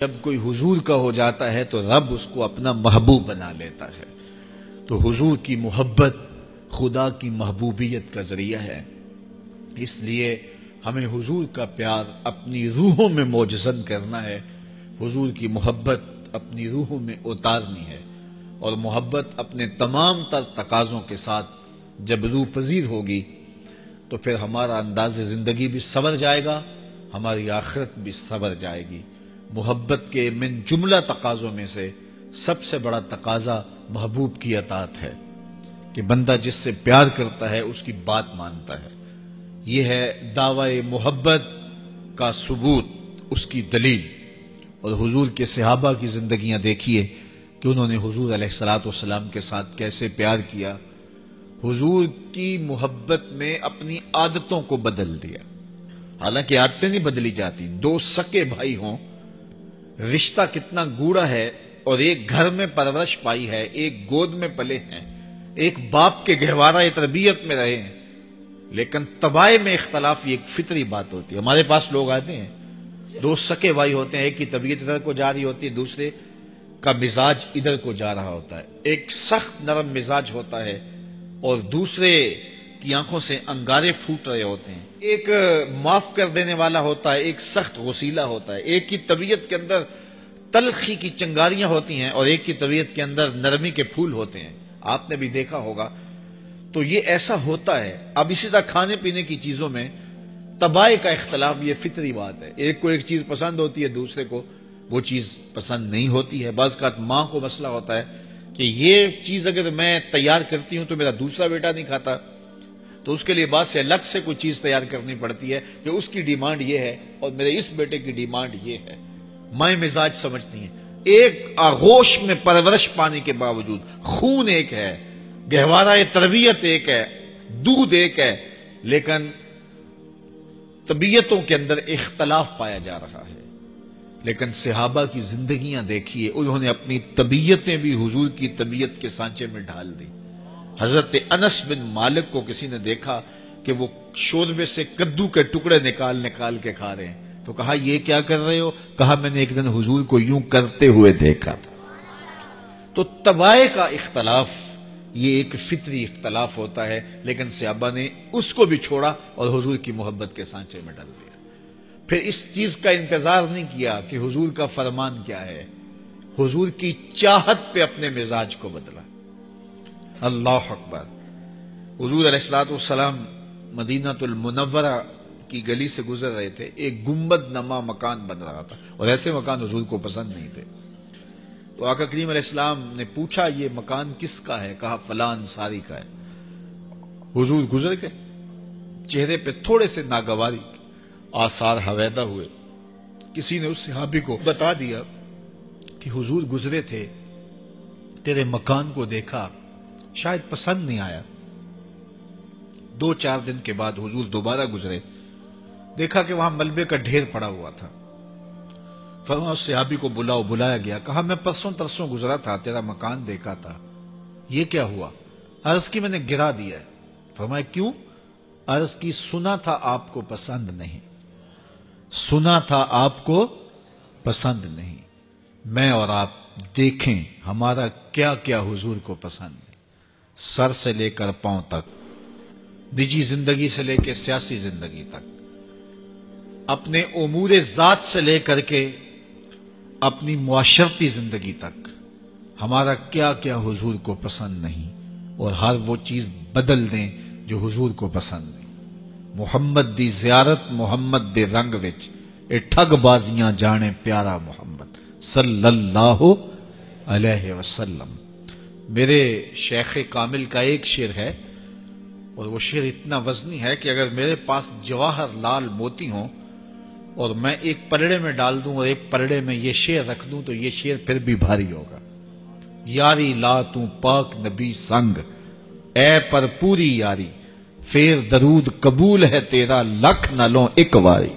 جب کوئی حضور کا ہو جاتا ہے تو رب اس کو اپنا محبوب بنا لیتا ہے. تو حضور کی محبت خدا کی محبوبیت کا ذریعہ ہے. اس لیے ہمیں حضور کا پیار اپنی روحوں میں موجزن کرنا ہے، حضور کی محبت اپنی روحوں میں اتارنی ہے، اور محبت اپنے تمام تر تقاضوں کے ساتھ جب روح پذیر ہوگی تو پھر ہمارا انداز زندگی بھی سنور جائے گا، ہماری آخرت بھی سنور جائے گی. محبت کے من جملہ تقاضوں میں سے سب سے بڑا تقاضا محبوب کی اطاعت ہے کہ بندہ جس سے پیار کرتا ہے اس کی بات مانتا ہے. یہ ہے دعوی محبت کا ثبوت، اس کی دلیل. اور حضور کے صحابہ کی زندگیاں دیکھیے کہ انہوں نے حضور علیہ الصلوۃ والسلام کے ساتھ کیسے پیار کیا. حضور کی محبت میں اپنی عادتوں کو بدل دیا. حالانکہ عادتیں نہیں بدلی جاتی. دو سکے بھائی ہوں، رشتہ کتنا گوڑا ہے، اور ایک گھر میں پرورش پائی ہے، ایک گود میں پلے ہیں، ایک باپ کے گہوارہ تربیت میں رہے ہیں، لیکن طبائع میں اختلاف یہ ایک فطری بات ہوتی ہے. ہمارے پاس لوگ آتے ہیں، دو سکے بھائی ہوتے ہیں، ایک کی طبیعت ادھر کو جا رہی ہوتی ہے، دوسرے کا مزاج ادھر کو جا رہا ہوتا ہے. ایک سخت نرم مزاج ہوتا ہے اور دوسرے کی آنکھوں سے انگارے پھوٹ رہے ہوتے ہیں. ایک معاف کر دینے والا ہوتا ہے، ایک سخت غصیلا ہوتا ہے. ایک کی طبیعت کے اندر تلخی کی چنگاریاں ہوتی ہیں اور ایک کی طبیعت کے اندر نرمی کے پھول ہوتے ہیں. آپ نے بھی دیکھا ہوگا. تو یہ ایسا ہوتا ہے. اب اسی طرح کھانے پینے کی چیزوں میں طبائع کا اختلاف یہ فطری بات ہے. ایک کو ایک چیز پسند ہوتی ہے، دوسرے کو وہ چیز پسند نہیں ہوتی ہے. بعض اوقات ماں کو مسئلہ ہوتا ہے کہ یہ چیز اگر میں تیار کرتی ہوں تو میرا دوسرا بیٹا نہیں کھاتا، تو اس کے لیے بعد سے الگ سے کوئی چیز تیار کرنی پڑتی ہے کہ اس کی ڈیمانڈ یہ ہے اور میرے اس بیٹے کی ڈیمانڈ یہ ہے. مائیں مزاج سمجھتی ہیں. ایک آغوش میں پرورش پانے کے باوجود خون ایک ہے، گہوارہ تربیت ایک ہے، دودھ ایک ہے، لیکن طبیعتوں کے اندر اختلاف پایا جا رہا ہے. لیکن صحابہ کی زندگیاں دیکھیے، انہوں نے اپنی طبیعتیں بھی حضور کی طبیعت کے سانچے میں ڈھال دی. حضرت انس بن مالک کو کسی نے دیکھا کہ وہ شوربے سے کدو کے ٹکڑے نکال نکال کے کھا رہے ہیں، تو کہا یہ کیا کر رہے ہو؟ کہا میں نے ایک دن حضور کو یوں کرتے ہوئے دیکھا تھا. تو طبائع کا اختلاف یہ ایک فطری اختلاف ہوتا ہے، لیکن صحابہ نے اس کو بھی چھوڑا اور حضور کی محبت کے سانچے میں ڈال دیا. پھر اس چیز کا انتظار نہیں کیا کہ حضور کا فرمان کیا ہے، حضور کی چاہت پہ اپنے مزاج کو بدلا. اللہ اکبر. حضور علیہ الصلوۃ والسلام مدینہ المنورہ کی گلی سے گزر رہے تھے. ایک گنبد نما مکان بن رہا تھا اور ایسے مکان حضور کو پسند نہیں تھے. تو آقا کریم علیہ السلام نے پوچھا یہ مکان کس کا ہے؟ کہا فلاں انصاری کا ہے. حضور گزر گئے، چہرے پہ تھوڑے سے ناگواری آثار حویدہ ہوئے. کسی نے اس صحابی کو بتا دیا کہ حضور گزرے تھے، تیرے مکان کو دیکھا، شاید پسند نہیں آیا. 2-4 دن کے بعد حضور دوبارہ گزرے، دیکھا کہ وہاں ملبے کا ڈھیر پڑا ہوا تھا. فرمایا اس صحابی کو بلایا گیا. کہا میں پرسوں ترسوں گزرا تھا، تیرا مکان دیکھا تھا، یہ کیا ہوا؟ عرض کی میں نے گرا دیا ہے. فرمایا کیوں؟ عرض کی سنا تھا آپ کو پسند نہیں، سنا تھا آپ کو پسند نہیں. میں اور آپ دیکھیں ہمارا کیا کیا حضور کو پسند ہے، سر سے لے کر پاؤں تک، نجی زندگی سے لے کے سیاسی زندگی تک، اپنے امور ذات سے لے کر کے اپنی معاشرتی زندگی تک، ہمارا کیا کیا حضور کو پسند نہیں، اور ہر وہ چیز بدل دیں جو حضور کو پسند نہیں. محمد دی زیارت محمد دے رنگ وچ، اے ٹھگ بازیاں جانے پیارا محمد صلی اللہ علیہ وسلم. میرے شیخ کامل کا ایک شعر ہے، اور وہ شعر اتنا وزنی ہے کہ اگر میرے پاس جواہر لال موتی ہوں اور میں ایک پلڑے میں ڈال دوں اور ایک پلڑے میں یہ شعر رکھ دوں تو یہ شعر پھر بھی بھاری ہوگا. یاری لا تو پاک نبی سنگ، اے پر پوری یاری، پھر درود قبول ہے تیرا لکھ نہ لوں ایک واری.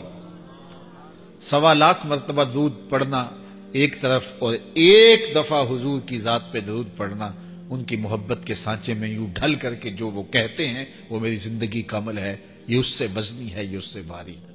1.25 لاکھ مرتبہ درود پڑھنا ایک طرف، اور ایک دفعہ حضور کی ذات پہ درود پڑھنا، ان کی محبت کے سانچے میں یوں ڈھل کر کے جو وہ کہتے ہیں وہ میری زندگی کا عمل ہے. یہ اس سے وزنی ہے، یہ اس سے بھاری ہے.